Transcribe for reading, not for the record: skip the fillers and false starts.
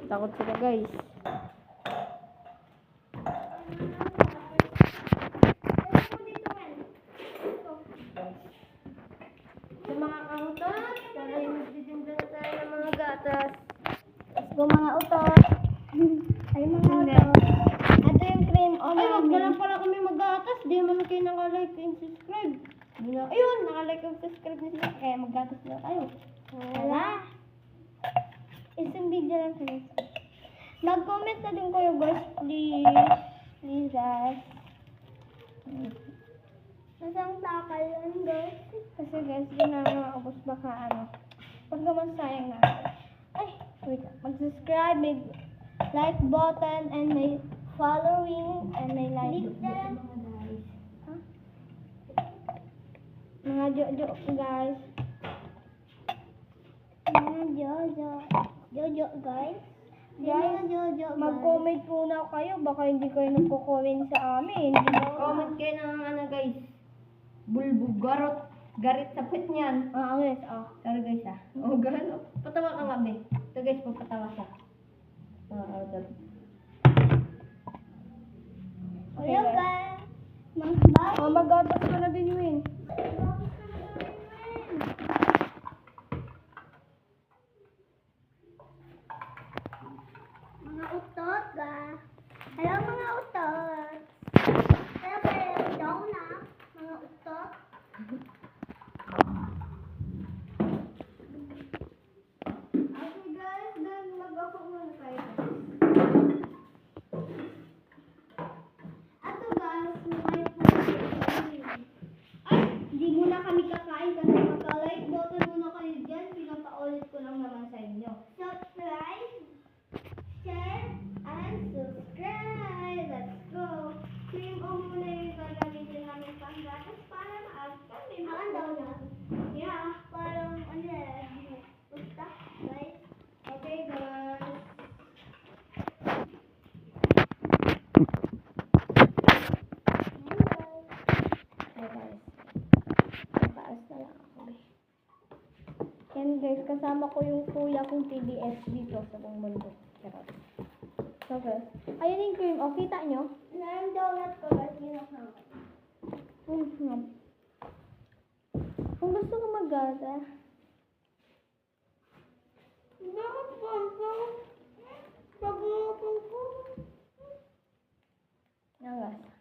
Takot sila guys. Sa mga kautot, tayo magtitinda na tayo ng mga gatas. Let's go mga utot. Ay, mga utot. Ito yung cream o Ay, wag na lang pala kami mag-gatas. Di man kayo naka-like and subscribe. Ayun, naka-like and subscribe na sila. Kaya mag-gatas na tayo. Wala. Isang video lang sila. Mag-comment na din kayo guys, please. Please guys. Masang takal yan guys. Kasi guys, di na nakakabos baka pag naman sayang na. Ay, wait. Mag-subscribe, may like button, and may following, and may like. Huh? Mga jojo guys. Mga Jojo. Jojo guys. Guys, Jojo guys. mag-comment muna kayo. Baka hindi kayo nagko-comment sa amin. Comment kayo ng guys. Bulbog, garit sa pit niyan. Guys. Sorry guys gano'n. Patawa ka nga, be. Ito guys, papatawa siya. Hello guys. Bye. Mag-gatas ka na din yun. Mga utot ga. Hello mga utot. Hello kayo daw na. Mga utot. Okay guys, then mag-ako muna tayo. Ato guys, may ay, hindi muna kami kakain kasi magka-like button muna kayo dyan. Pinapaulit ko lang naman sa inyo. Subscribe, share, and subscribe. Let's go. Cream o muna yung gagamitin namin panggatas para maayos kami. Ang daw na. Yeah, parang basta, guys. Okay guys. Hey guys. Mataas na lang ako. Yan guys, kasama ko yung kuya kong TBS dito sa buong mundo. Charot. So guys, ayun yung cream. O, kita nyo? Yung donut ko guys, ginagawa. Kung gusto ko mag-gata, Bakit ba ito? Pag-uupong ko. yan guys.